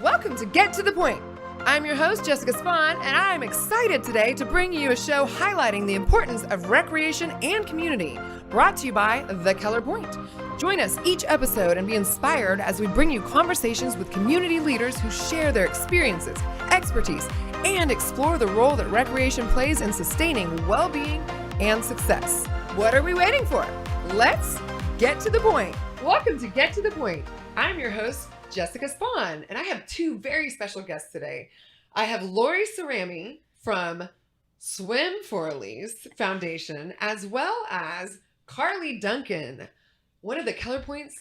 Welcome to Get to the Point. I'm your host, Jessica Spahn, and I'm excited today to bring you a show highlighting the importance of recreation and community, brought to you by the Keller Pointe. Join us each episode and be inspired as we bring you conversations with community leaders who share their experiences, expertise, and explore the role that recreation plays in sustaining well-being and success. What are we waiting for? Let's get to the point. Welcome to Get to the Point. I'm your host, Jessica Spahn, and I have two very special guests today. I have Lori Cerami from Swim4elise Foundation, as well as Carlee Duncan, one of the Keller Pointe's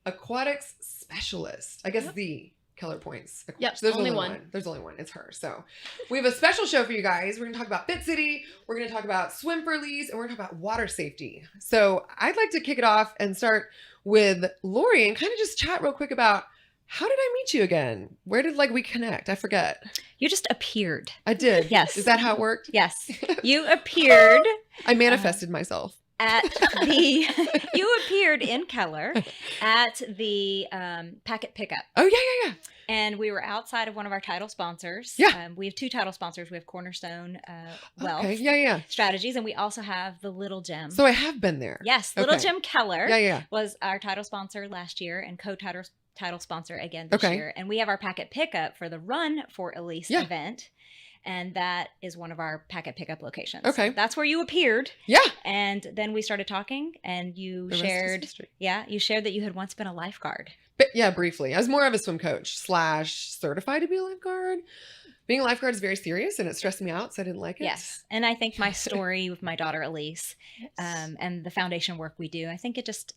Aquatics Specialist. I guess the Keller Pointe's. Yep, There's only one. There's only one. It's her. So we have a special show for you guys. We're going to talk about Fit City. We're going to talk about Swim4elise, and we're going to talk about water safety. So I'd like to kick it off and start with Lori and kind of just chat real quick about how did I meet you again? Where did we connect? I forget. You just appeared. I did. Yes. Is that how it worked? Yes. You appeared. I manifested myself. You appeared in Keller at the packet pickup. Oh, yeah. And we were outside of one of our title sponsors. Yeah. We have two title sponsors. We have Cornerstone Wealth Okay. Yeah. Strategies, and we also have the Little Gym. So I have been there. Yes. Little Gym Keller Yeah. was our title sponsor last year and co-title sponsor again this year. And we have our packet pickup for the Run4elise event. And that is one of our packet pickup locations. Okay. That's where you appeared. Yeah. And then we started talking and you shared that you had once been a lifeguard. But yeah, briefly. I was more of a swim coach / certified to be a lifeguard. Being a lifeguard is very serious and it stressed me out, so I didn't like it. Yes. And I think my story with my daughter Elise and the foundation work we do, I think it just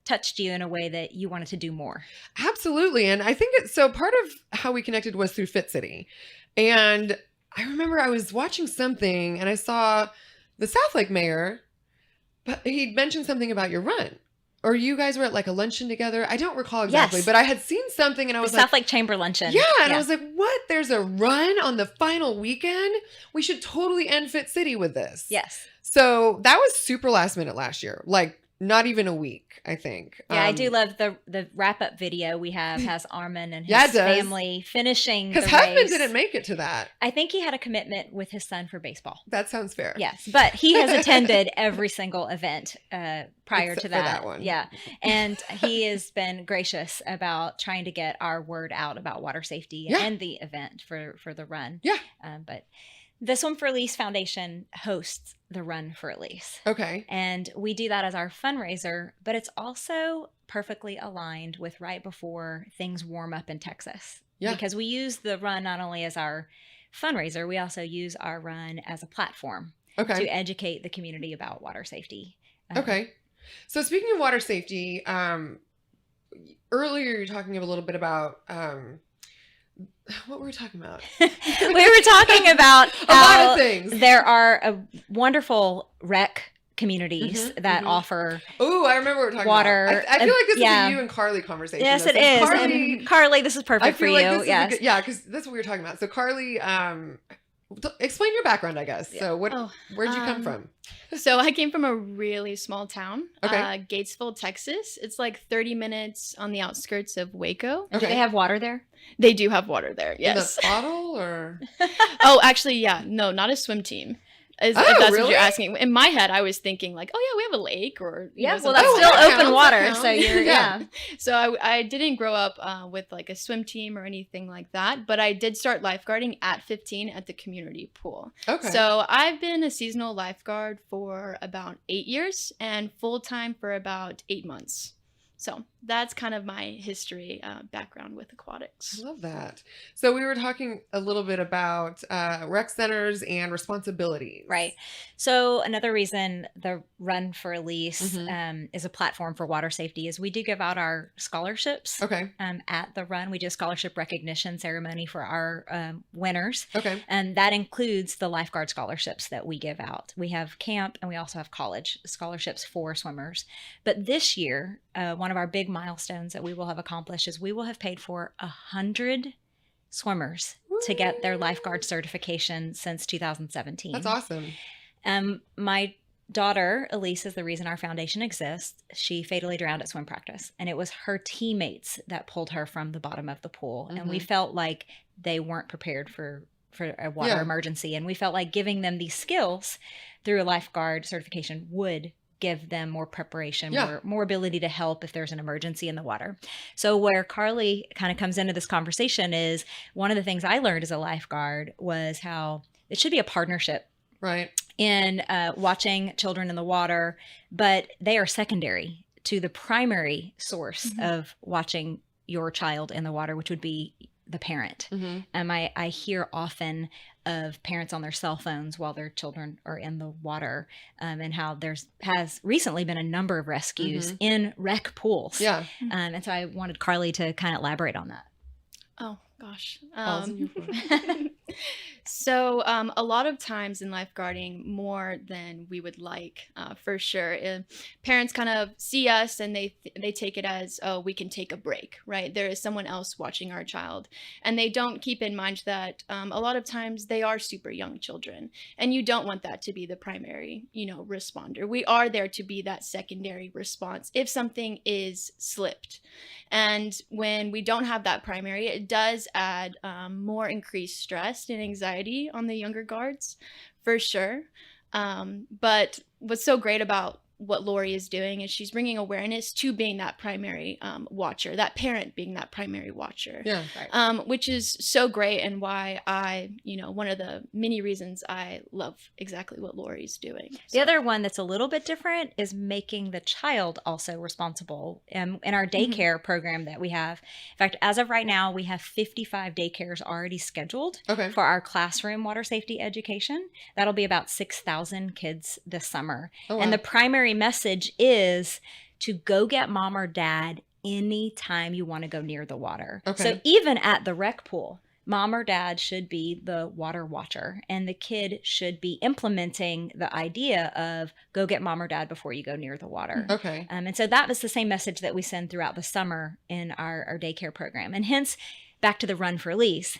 touched you in a way that you wanted to do more. Absolutely. And I think so part of how we connected was through Fit City. And I remember I was watching something and I saw the South Lake mayor, but he'd mentioned something about your run. Or you guys were at a luncheon together. I don't recall exactly, but I had seen something and I was South Lake Chamber luncheon. Yeah. And I was like, what? There's a run on the final weekend? We should totally end Fit City with this. Yes. So that was super last minute last year. Not even a week, I think. Yeah, I do love the wrap-up video we have has Armin and his family finishing the race. Because Husband didn't make it to that. I think he had a commitment with his son for baseball. That sounds fair. Yes, but he has attended every single event prior Except to that. For that one. Yeah, and he has been gracious about trying to get our word out about water safety and the event for the run. Yeah. But the Swim4elise Foundation hosts the Run4elise. Okay. And we do that as our fundraiser, but it's also perfectly aligned with right before things warm up in Texas. Yeah. Because we use the run not only as our fundraiser, we also use our run as a platform to educate the community about water safety. Okay. So speaking of water safety, earlier you were talking a little bit about what were we talking about? We were talking about a lot of things. There are wonderful rec communities that offer. Oh, I remember what we're talking water. About. I feel like this is a you and Carlee conversation. Yes, it is. Carlee, this is perfect for you. Yes. Because that's what we were talking about. So Carlee, explain your background, I guess. So where'd you come from? So I came from a really small town, Okay. Gatesville, Texas. It's 30 minutes on the outskirts of Waco. Okay. Do they have water there? They do have water there, yes. In a bottle or? Oh, actually, yeah. No, not a swim team. If that's really? what you're asking. In my head, I was thinking we have a lake or that's something. still that open counts, water. that So you're counts. So I didn't grow up with a swim team or anything like that, but I did start lifeguarding at 15 at the community pool. Okay. So I've been a seasonal lifeguard for about 8 years and full-time for about 8 months. So that's kind of my history background with aquatics. I love that. So we were talking a little bit about rec centers and responsibilities. Right. So another reason the Run4elise is a platform for water safety is we do give out our scholarships. Okay. At the run. We do a scholarship recognition ceremony for our winners. Okay. And that includes the lifeguard scholarships that we give out. We have camp and we also have college scholarships for swimmers. But this year, one of our big milestones that we will have accomplished is we will have paid for 100 swimmers to get their lifeguard certification since 2017. That's awesome. My daughter, Elise, is the reason our foundation exists. She fatally drowned at swim practice, and it was her teammates that pulled her from the bottom of the pool. And we felt like they weren't prepared for a water emergency. And we felt like giving them these skills through a lifeguard certification would give them more preparation, more ability to help if there's an emergency in the water. So where Carlee kind of comes into this conversation is one of the things I learned as a lifeguard was how it should be a partnership. Right. In watching children in the water, but they are secondary to the primary source of watching your child in the water, which would be the parent. I hear often of parents on their cell phones while their children are in the water, and how has recently been a number of rescues in rec pools. Yeah. And so I wanted Carlee to kind of elaborate on that. Oh, gosh. So a lot of times in lifeguarding, more than we would like, for sure. Parents kind of see us and they take it as, oh, we can take a break, right? There is someone else watching our child. And they don't keep in mind that a lot of times they are super young children. And you don't want that to be the primary, responder. We are there to be that secondary response if something is slipped. And when we don't have that primary, it does add more increased stress and anxiety on the younger guards, for sure. But what's so great about what Lori is doing is she's bringing awareness to being that primary watcher, that parent being that primary watcher. Yeah. Right. Which is so great, and why one of the many reasons I love exactly what Lori's doing. The other one that's a little bit different is making the child also responsible. In our daycare program that we have, in fact, as of right now, we have 55 daycares already scheduled for our classroom water safety education. That'll be about 6,000 kids this summer. Oh, wow. And the primary message is to go get mom or dad anytime you want to go near the water. So even at the rec pool, mom or dad should be the water watcher, and the kid should be implementing the idea of go get mom or dad before you go near the water. And so that was the same message that we send throughout the summer in our daycare program. And hence, back to the Run for Elise,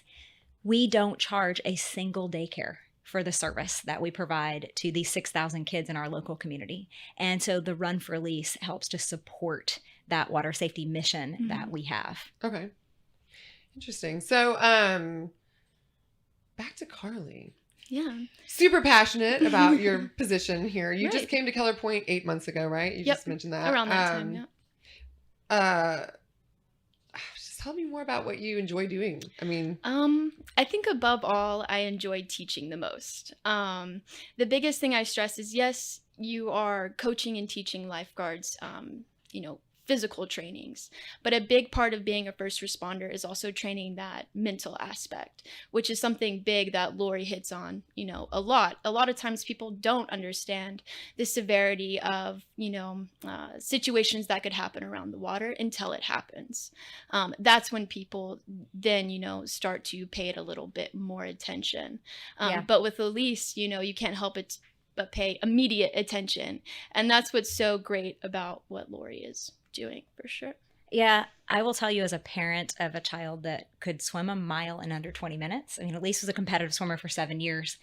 we don't charge a single daycare for the service that we provide to these 6,000 kids in our local community. And so the Run for Elise helps to support that water safety mission that we have. Okay. Interesting. So back to Carlee. Yeah. Super passionate about your position here. You just came to Keller Pointe 8 months ago, right? You just mentioned that. Around that time, Tell me more about what you enjoy doing. I think above all, I enjoy teaching the most. The biggest thing I stress is, yes, you are coaching and teaching lifeguards, physical trainings, but a big part of being a first responder is also training that mental aspect, which is something big that Lori hits on, a lot. A lot of times people don't understand the severity of, situations that could happen around the water until it happens. That's when people then, start to pay it a little bit more attention. But with Elise, you can't help it but pay immediate attention. And that's what's so great about what Lori is doing, for sure. Yeah, I will tell you, as a parent of a child that could swim a mile in under 20 minutes, Elise was a competitive swimmer for 7 years.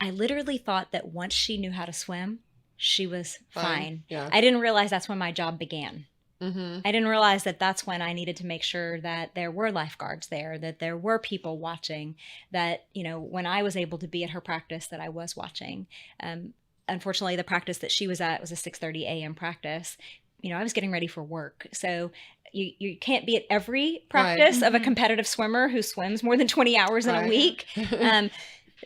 I literally thought that once she knew how to swim, she was fine. Yeah. I didn't realize that's when my job began. I didn't realize that that's when I needed to make sure that there were lifeguards there, that there were people watching, that, when I was able to be at her practice, that I was watching. Unfortunately, the practice that she was at was a 6:30 a.m. practice. I was getting ready for work. So you can't be at every practice of a competitive swimmer who swims more than 20 hours in a week.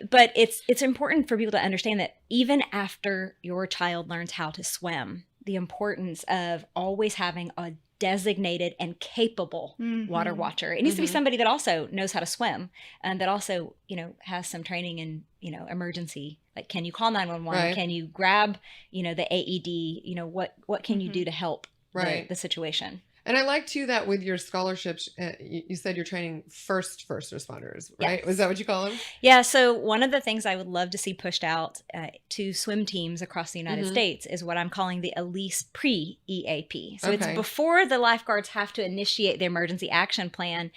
But it's important for people to understand that even after your child learns how to swim, the importance of always having a designated and capable water watcher. It needs to be somebody that also knows how to swim, and that also, has some training in, emergency. Like, can you call 911? Can you grab, the AED? What can you do to help the situation? And I like too that with your scholarships, you said you're training first responders, right? Yes. Was that what you call them? Yeah. So one of the things I would love to see pushed out to swim teams across the United States is what I'm calling the Elise pre-EAP. So it's before the lifeguards have to initiate the emergency action plan.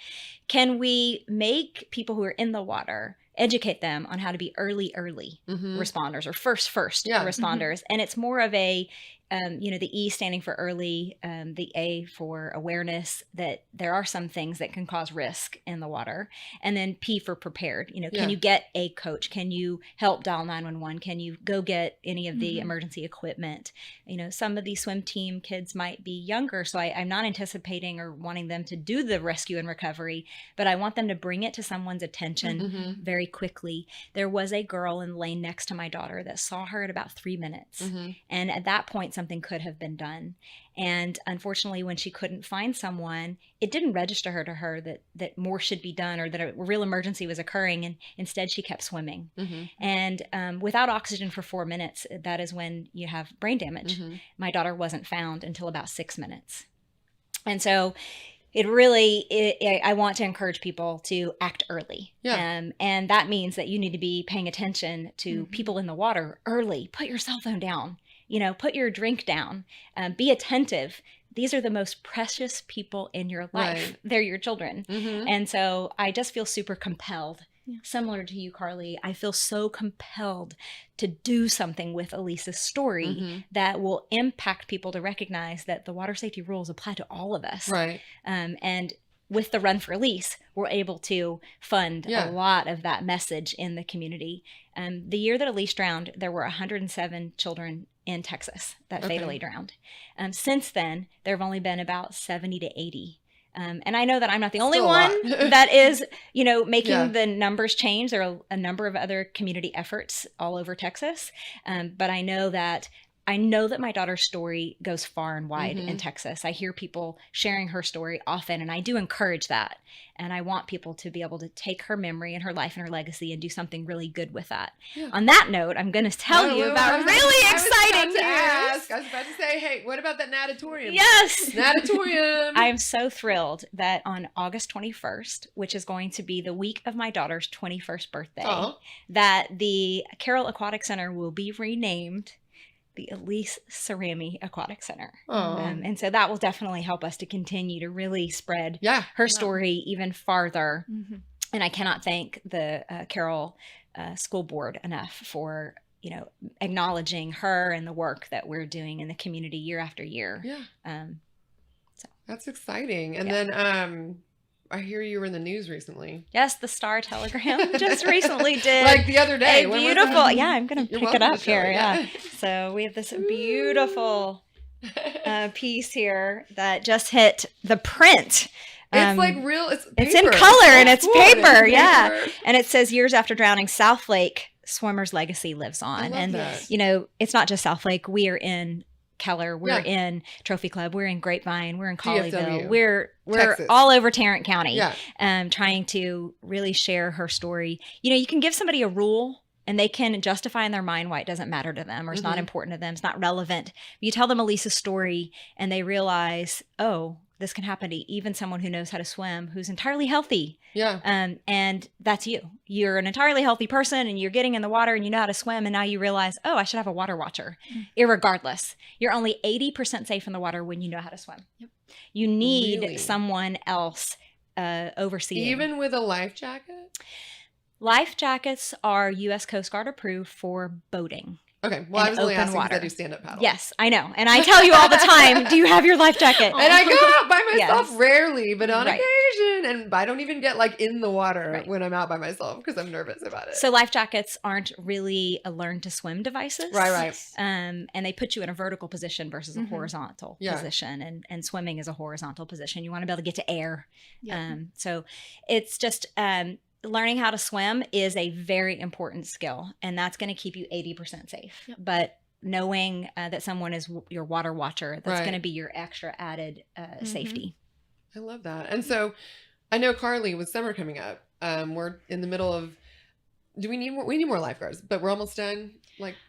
Can we make people who are in the water educate them on how to be early responders or first responders. And it's more of a, the E standing for early, the A for awareness, that there are some things that can cause risk in the water. And then P for prepared. Can you get a coach? Can you help dial 911? Can you go get any of the emergency equipment? Some of these swim team kids might be younger, so I'm not anticipating or wanting them to do the rescue and recovery, but I want them to bring it to someone's attention very quickly. There was a girl in the lane next to my daughter that saw her at about 3 minutes. And at that point, something could have been done. And unfortunately, when she couldn't find someone, it didn't register to her that more should be done or that a real emergency was occurring. And instead, she kept swimming. And without oxygen for 4 minutes, that is when you have brain damage. My daughter wasn't found until about 6 minutes. And so it really, I want to encourage people to act early. And that means that you need to be paying attention to people in the water early. Put your cell phone down. Put your drink down, be attentive. These are the most precious people in your life. Right. They're your children. And so I just feel super compelled, similar to you, Carlee. I feel so compelled to do something with Elise's story that will impact people to recognize that the water safety rules apply to all of us. Right. And with the Run for Elise, we're able to fund a lot of that message in the community. The year that Elise drowned, there were 107 children in Texas that fatally drowned. Since then, there have only been about 70 to 80. And I know that I'm not the only one that is, making the numbers change. There are a number of other community efforts all over Texas. But I know that my daughter's story goes far and wide in Texas. I hear people sharing her story often, and I do encourage that. And I want people to be able to take her memory and her life and her legacy and do something really good with that. On that note, I'm going to tell you about really exciting news. I was about to say, hey, what about that natatorium? Yes! Natatorium! I am so thrilled that on August 21st, which is going to be the week of my daughter's 21st birthday, that the Carroll Aquatics Center will be renamed the Lori Cerami Aquatics Center. And so that will definitely help us to continue to really spread her story even farther. And I cannot thank the Carroll School Board enough for, acknowledging her and the work that we're doing in the community year after year. That's exciting. And then I hear you were in the news recently. Yes, the Star Telegram just recently did. Like the other day. A beautiful, I'm going to pick it up here. So we have this beautiful piece here that just hit the print. It's like real, it's paper. It's in color and it's paper. And it says, years after drowning, South Lake, swimmer's legacy lives on. And, that. It's not just South Lake. We are in Keller, we're in Trophy Club, we're in Grapevine, we're in Colleyville, we're Texas. All over Tarrant County, trying to really share her story. You can give somebody a rule and they can justify in their mind why it doesn't matter to them or it's not important to them, it's not relevant. You tell them Elise's story and they realize, oh, this can happen to even someone who knows how to swim, who's entirely healthy. And that's you. You're an entirely healthy person and you're getting in the water and you know how to swim. And now you realize, oh, I should have a water watcher. Irregardless, you're only 80% safe in the water when you know how to swim. You need someone else overseeing. Even with a life jacket? Life jackets are U.S. Coast Guard approved for boating. Okay. Well, I was only asking because I do stand-up paddle. Yes, I know. And I tell you all the time, do you have your life jacket? And I go out by myself rarely, but on occasion. And I don't even get in the water when I'm out by myself because I'm nervous about it. So life jackets aren't really a learn to swim devices. Right. And they put you in a vertical position versus a horizontal position. And swimming is a horizontal position. You want to be able to get to air. So it's just... learning how to swim is a very important skill, and that's going to keep you 80% safe. But knowing that someone is your water watcher, that's going to be your extra added safety. I love that. And so I know, Carlee, with summer coming up, we're in the middle of, we need more lifeguards, but we're almost done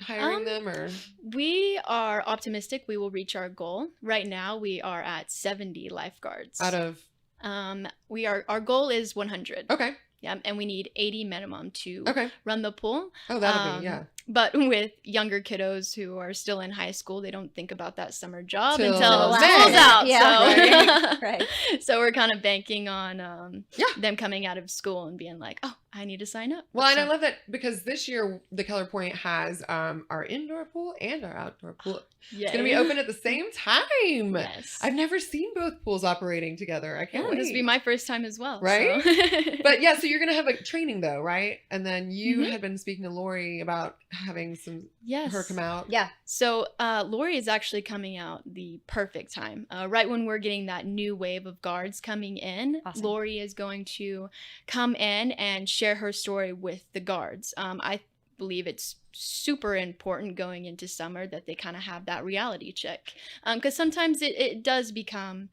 hiring them, or? We are optimistic we will reach our goal. Right now we are at 70 lifeguards. Out of? Our goal is 100. Okay. Yeah, and we need 80 minimum to run the pool. Oh, that'll be, But with younger kiddos who are still in high school, they don't think about that summer job Till until May. school's out. Yeah, So, right. so we're kind of banking on Yeah. them coming out of school and being like, oh, I need to sign up. Well, and I So- love that because this year the Keller Pointe has our indoor pool and our outdoor pool. It's going to be open at the same time. Yes. I've never seen both pools operating together. I can't Yeah, wait. this will be my first time as well. Right? So. But yeah, so you're going to have a training though, right? And then you Mhm. had been speaking to Lori about having Yes. her come out. Yeah. So Lori is actually coming out the perfect time, right when we're getting that new wave of guards coming in. Awesome. Lori is going to come in and share her story with the guards. I believe it's super important going into summer that they kind of have that reality check, because sometimes it does become,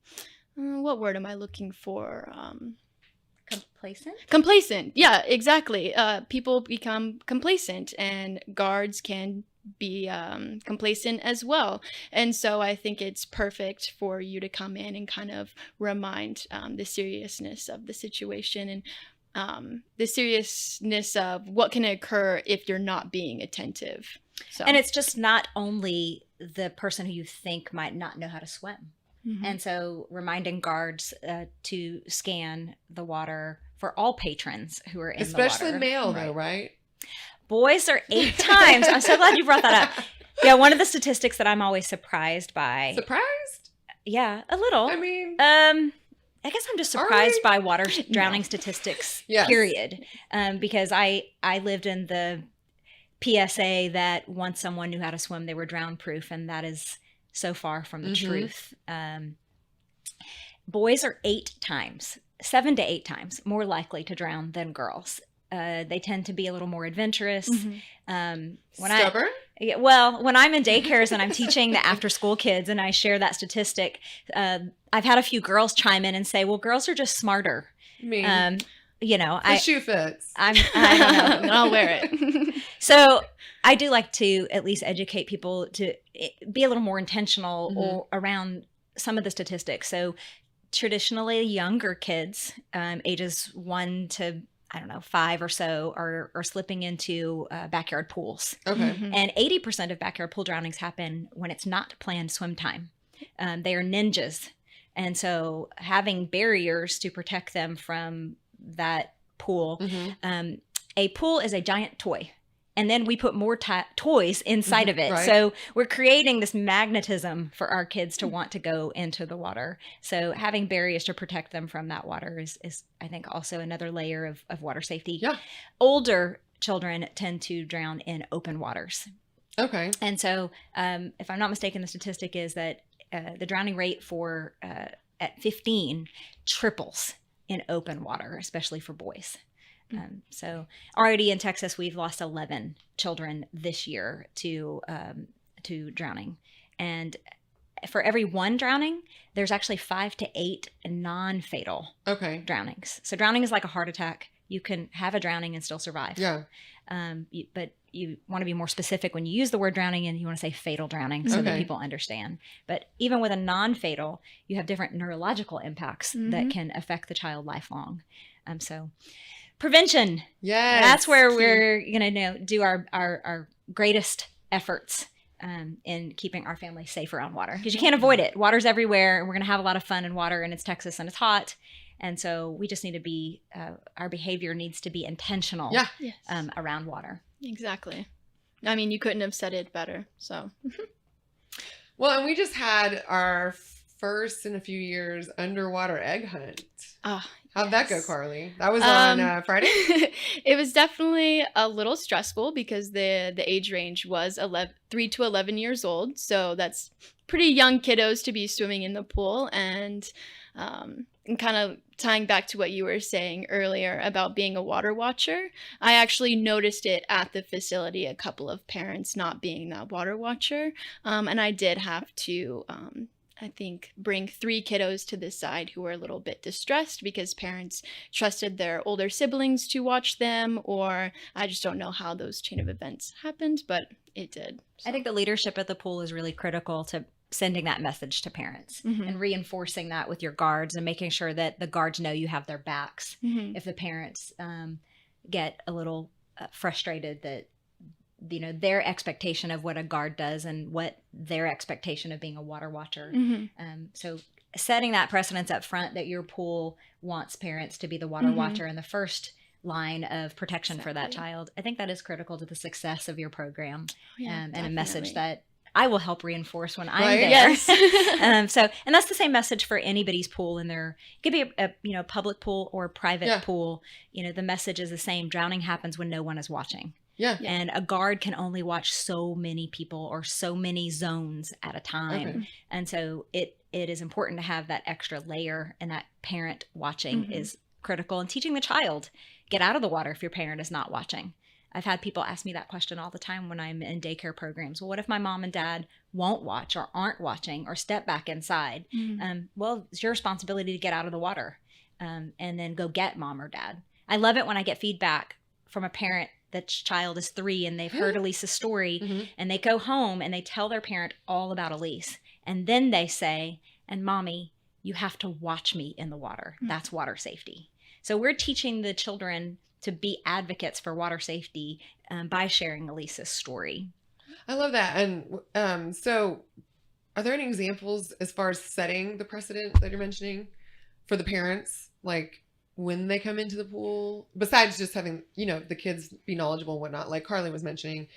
what word am I looking for? Complacent. Yeah, exactly. People become complacent, and guards can be complacent as well. And so I think it's perfect for you to come in and kind of remind the seriousness of the situation and the seriousness of what can occur if you're not being attentive. So. And it's just not only the person who you think might not know how to swim. Mhm. And so reminding guards to scan the water for all patrons who are in Especially the water. male though, right? Boys are 8 times. I'm so glad you brought that up. Yeah, one of the statistics that I'm always surprised by. Surprised? Yeah, a little. I mean, I guess I'm just Are surprised we? by water drowning statistics, Yes. period. Because I lived in the PSA that once someone knew how to swim, they were drown proof, and that is so far from the Mhm. truth. Boys are 7 to 8 times more likely to drown than girls. They tend to be a little more adventurous. Mhm. stubborn? When I'm in daycares and I'm teaching the after school kids and I share that statistic, I've had a few girls chime in and say, well, girls are just smarter. I mean, The shoe fits. I don't know. I'll wear it. So I do like to at least educate people to be a little more intentional Mhm. or around some of the statistics. So traditionally younger kids, ages 1 to, 5 or so are slipping into backyard pools. Okay. Mhm. And 80% of backyard pool drownings happen when it's not planned swim time. They are ninjas. And so having barriers to protect them from that pool. Mhm. A pool is a giant toy. And then we put more toys inside of it. Right. So we're creating this magnetism for our kids to want to go into the water. So having barriers to protect them from that water is I think, also another layer of water safety. Yeah. Older children tend to drown in open waters. Okay. And so if I'm not mistaken, the statistic is that the drowning rate for at 15 triples in open water, especially for boys. So already in Texas, we've lost 11 children this year to drowning. And for every one drowning, there's actually 5 to 8 non-fatal Okay. drownings. So drowning is like a heart attack. You can have a drowning and still survive. Yeah. But you want to be more specific when you use the word drowning, and you want to say fatal drowning so that Okay. people understand. But even with a non-fatal, you have different neurological impacts that Mhm. can affect the child lifelong. So prevention, Yes. that's where we're going to do our greatest efforts in keeping our family safe around water, because you can't avoid it. Water's everywhere, and we're going to have a lot of fun in water, and it's Texas and it's hot. And so we just need to be, our behavior needs to be intentional Yeah. Yes. around water. Exactly. I mean, you couldn't have said it better. So. Well, and we just had our first in a few years underwater egg hunt. How'd that go, yes. Carlee? That was on Friday? It was definitely a little stressful because the age range was 3 to 11 years old. So that's pretty young kiddos to be swimming in the pool. And kind of tying back to what you were saying earlier about being a water watcher, I actually noticed it at the facility, a couple of parents not being that water watcher. And I did have to I think, bring 3 kiddos to the side who were a little bit distressed because parents trusted their older siblings to watch them, or I just don't know how those chain of events happened, but it did. I think the leadership at the pool is really critical to sending that message to parents Mhm. and reinforcing that with your guards and making sure that the guards know you have their backs. Mhm. If the parents get a little frustrated that their expectation of what a guard does and what their expectation of being a water watcher. So setting that precedence up front that your pool wants parents to be the water watcher and the first line of protection for that child, I think that is critical to the success of your program. And a message that I will help reinforce when I'm there. Yes. And that's the same message for anybody's pool in there. It could be a public pool or private pool. The message is the same. Drowning happens when no one is watching. And a guard can only watch so many people or so many zones at a time. And so it is important to have that extra layer, and that parent watching is critical. And teaching the child, get out of the water if your parent is not watching. I've had people ask me that question all the time when I'm in daycare programs. Well, what if my mom and dad won't watch or aren't watching or step back inside? Well, it's your responsibility to get out of the water and then go get mom or dad. I love it when I get feedback from a parent that's child is 3 and they've heard Elise's story and they go home and they tell their parent all about Elise. And then they say, and mommy, you have to watch me in the water. That's water safety. So we're teaching the children to be advocates for water safety by sharing Elise's story. I love that. And so are there any examples as far as setting the precedent that you're mentioning for the parents, like when they come into the pool, besides just having, the kids be knowledgeable and whatnot, like Carlee was mentioning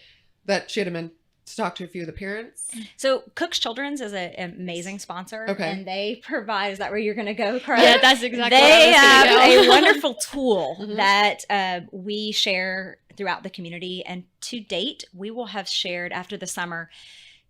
that she had to talk to a few of the parents? So Cook's Children's is an amazing sponsor. Okay. And they provide, is that where you're going to go, Carlee? Yeah, that's exactly They what I was gonna have go. a wonderful tool that we share throughout the community. And to date, we will have shared after the summer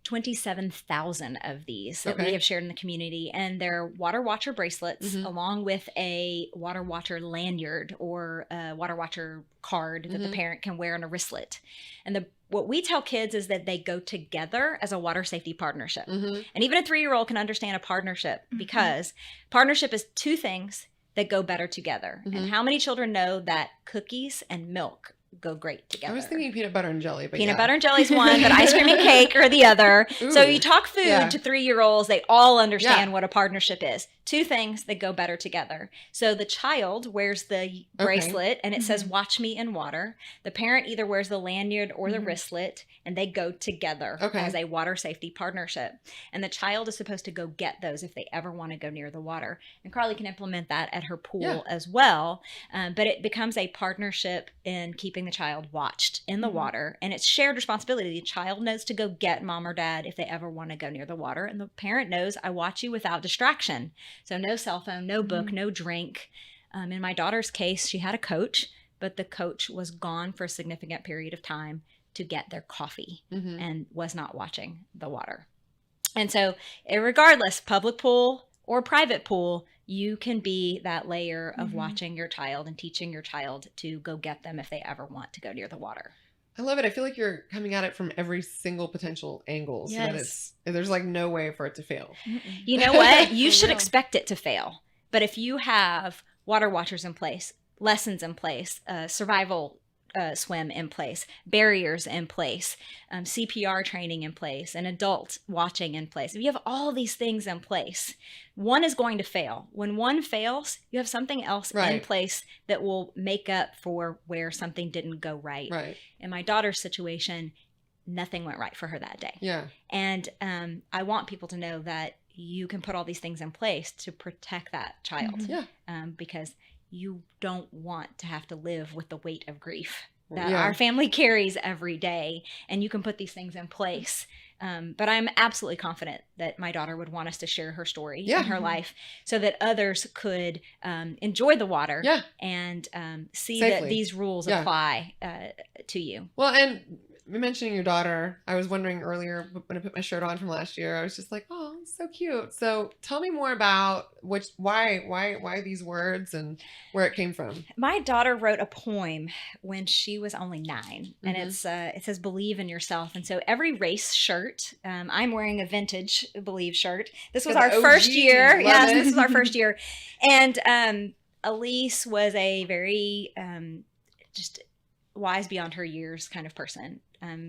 27,000 of these that we have shared in the community. And they're Water Watcher bracelets along with a Water Watcher lanyard or a Water Watcher card that the parent can wear on a wristlet. And what we tell kids is that they go together as a water safety partnership. And even a 3-year-old can understand a partnership because partnership is 2 things that go better together. And how many children know that cookies and milk go great together? I was thinking peanut butter and jelly, but peanut butter and jelly is one, but ice cream and cake are the other. So you talk food to 3-year-olds, they all understand what a partnership is. 2 things that go better together. So the child wears the bracelet and it says, watch me in water. The parent either wears the lanyard or the wristlet, and they go together as a water safety partnership. And the child is supposed to go get those if they ever want to go near the water. And Carlee can implement that at her pool as well. But it becomes a partnership in keeping the child watched in the water. And it's shared responsibility. The child knows to go get mom or dad if they ever want to go near the water. And the parent knows, I watch you without distraction. So no cell phone, no book, no drink. In my daughter's case, she had a coach, but the coach was gone for a significant period of time to get their coffee and was not watching the water. And so regardless, public pool or private pool, you can be that layer of watching your child and teaching your child to go get them if they ever want to go near the water. I love it. I feel like you're coming at it from every single potential angle so that there's like no way for it to fail. You know what? You should expect it to fail. But if you have water watchers in place, lessons in place, survival swim in place, barriers in place, CPR training in place, an adult watching in place. If you have all these things in place, one is going to fail. When one fails, you have something else in place that will make up for where something didn't go right. In my daughter's situation, nothing went right for her that day. And I want people to know that you can put all these things in place to protect that child because you don't want to have to live with the weight of grief that our family carries every day. And you can put these things in place. But I'm absolutely confident that my daughter would want us to share her story in her life so that others could enjoy the water and see safely. That these rules apply to you. Well, and mentioning your daughter, I was wondering earlier when I put my shirt on from last year, I was just like, oh, so cute. So tell me more about why these words and where it came from. My daughter wrote a poem when she was only 9, and it says "Believe in yourself." And so every race shirt, I'm wearing a vintage Believe shirt. This was our first year. Yes, this was our first year, and Elise was a very just wise beyond her years kind of person.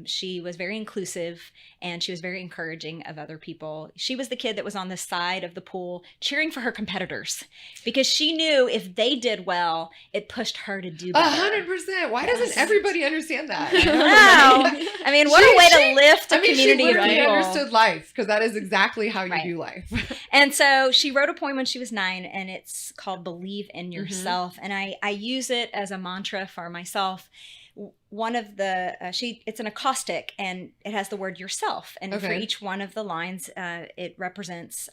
She was very inclusive, and she was very encouraging of other people. She was the kid that was on the side of the pool cheering for her competitors because she knew if they did well, it pushed her to do better. 100%. Why doesn't everybody understand that? No. I mean, what a way to lift a community she of people. understood life, because that is exactly how you Right. do life. And so she wrote a poem when she was 9, and it's called Believe in Yourself. And I use it as a mantra for myself. One of the it's an acrostic, and it has the word yourself, and for each one of the lines it represents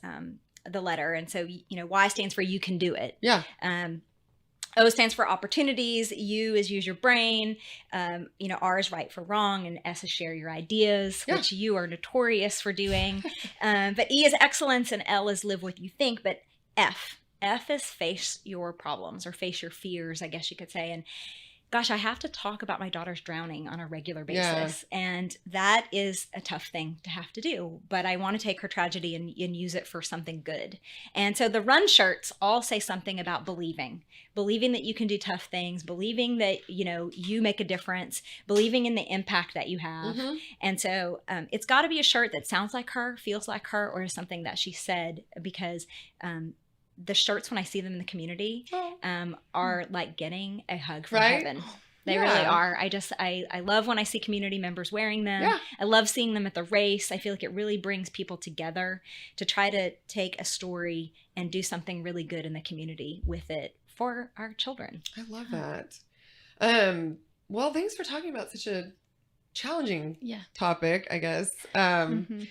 the letter. And so Y stands for you can do it. Yeah. O stands for opportunities. U is use your brain. R is right for wrong, and S is share your ideas, which you are notorious for doing. But E is excellence, and L is live what you think. But F is face your problems, or face your fears, I guess you could say. And gosh, I have to talk about my daughter's drowning on a regular basis. Yeah. And that is a tough thing to have to do. But I want to take her tragedy and use it for something good. And so the run shirts all say something about believing that you can do tough things, believing that, you make a difference, believing in the impact that you have. Mm-hmm. And so it's got to be a shirt that sounds like her, feels like her, or is something that she said, because the shirts, when I see them in the community, are like getting a hug from heaven. They really are. I love when I see community members wearing them. Yeah. I love seeing them at the race. I feel like it really brings people together to try to take a story and do something really good in the community with it for our children. I love that. Well, thanks for talking about such a challenging topic, I guess, and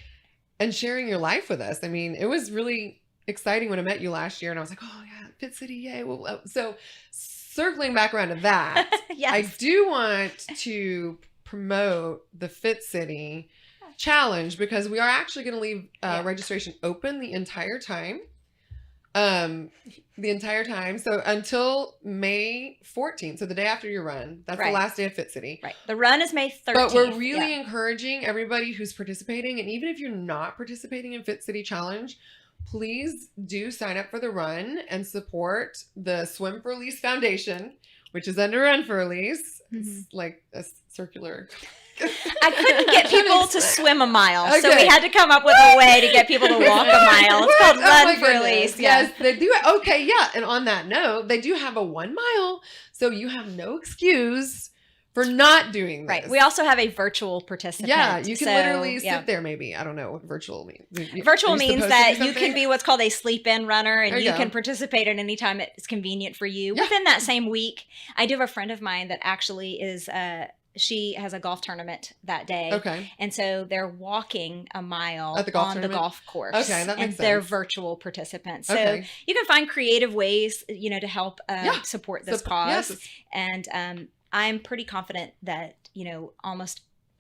sharing your life with us. I mean, it was really exciting when I met you last year, and I was like, oh yeah, Fit City, yay. Well, so circling back around to that, yes. I do want to promote the Fit City challenge, because we are actually going to leave registration open the entire time. So until May 14th, so the day after your run, that's the last day of Fit City. Right. The run is May 13th. But we're really encouraging everybody who's participating, and even if you're not participating in Fit City Challenge, please do sign up for the run and support the Swim4elise Foundation, which is under Run4Elise. It's like a circular. I couldn't get people to swim a mile, so we had to come up with a way to get people to walk a mile. It's called Run4Elise. Yes, they do. Okay, yeah. And on that note, they do have a 1 mile, so you have no excuse for not doing this. Right. We also have a virtual participant. Yeah, you can literally sit there maybe. I don't know what virtual means. Virtual means that you can be what's called a sleep-in runner, and you can participate at any time it's convenient for you. Within that same week, I do have a friend of mine that actually is she has a golf tournament that day. Okay. And so they're walking a mile on the golf course. Okay, that makes sense. And they're virtual participants. So you can find creative ways, to help support this cause. Yes. And I'm pretty confident that,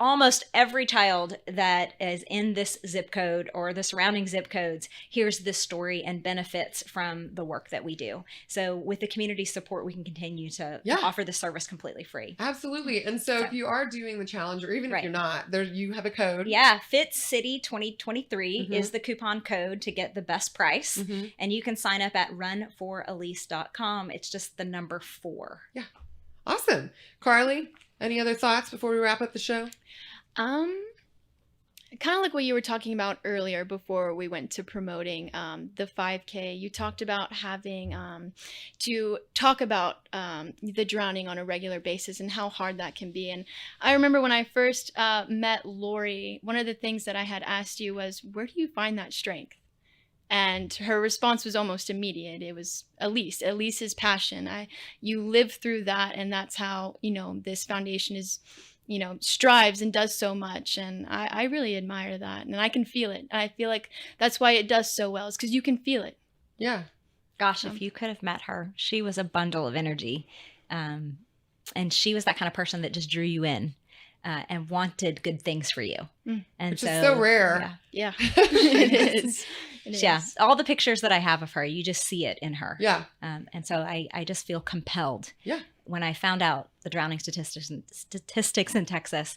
almost every child that is in this zip code or the surrounding zip codes hears this story and benefits from the work that we do. So with the community support, we can continue to offer the service completely free. Absolutely. And so if you are doing the challenge, or even if you're not, you have a code. Yeah. Fit City 2023 is the coupon code to get the best price. And you can sign up at run4elise.com. It's just the number 4. Yeah. Awesome. Carlee, any other thoughts before we wrap up the show? Kind of like what you were talking about earlier before we went to promoting the 5K. You talked about having to talk about the drowning on a regular basis and how hard that can be. And I remember when I first met Lori, one of the things that I had asked you was, where do you find that strength? And her response was almost immediate. It was Elise's passion. You live through that, and that's how, this foundation is, strives and does so much. And I really admire that, and I can feel it. And I feel like that's why it does so well, is because you can feel it. Yeah. Gosh, if you could have met her, she was a bundle of energy. And she was that kind of person that just drew you in. And wanted good things for you. And which is so rare. Yeah. It is. Yeah. All the pictures that I have of her, you just see it in her. Yeah. And so I just feel compelled. Yeah. When I found out the drowning statistics in Texas,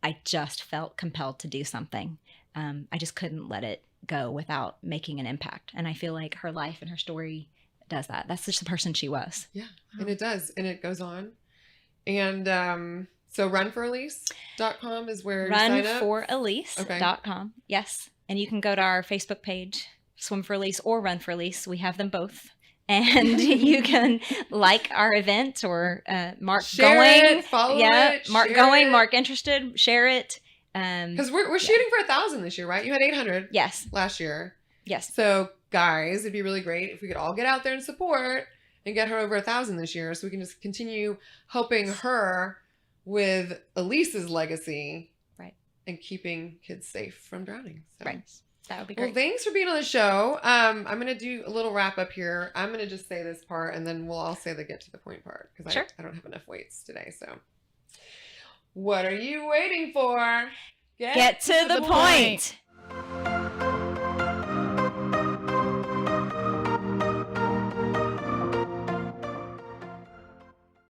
I just felt compelled to do something. I just couldn't let it go without making an impact. And I feel like her life and her story does that. That's just the person she was. Yeah. And it does. And it goes on. And, So run4elise.com is where you sign up? Run4elise.com. Yes. And you can go to our Facebook page, Swim for Elise or Run for Elise. We have them both. And you can like our event or mark share going. It, follow it. Mark share going, it. mark interested, share it. Because we're shooting for 1,000 this year, right? You had 800 Yes. last year. Yes. So guys, it'd be really great if we could all get out there and support and get her over 1,000 this year, so we can just continue helping her with Elise's legacy, right, and keeping kids safe from drowning. So. Right. That would be great. Well, thanks for being on the show. I'm going to do a little wrap up here. I'm going to just say this part, and then we'll all say the get to the point part, because Sure. I don't have enough weights today. So what are you waiting for? Get to the point.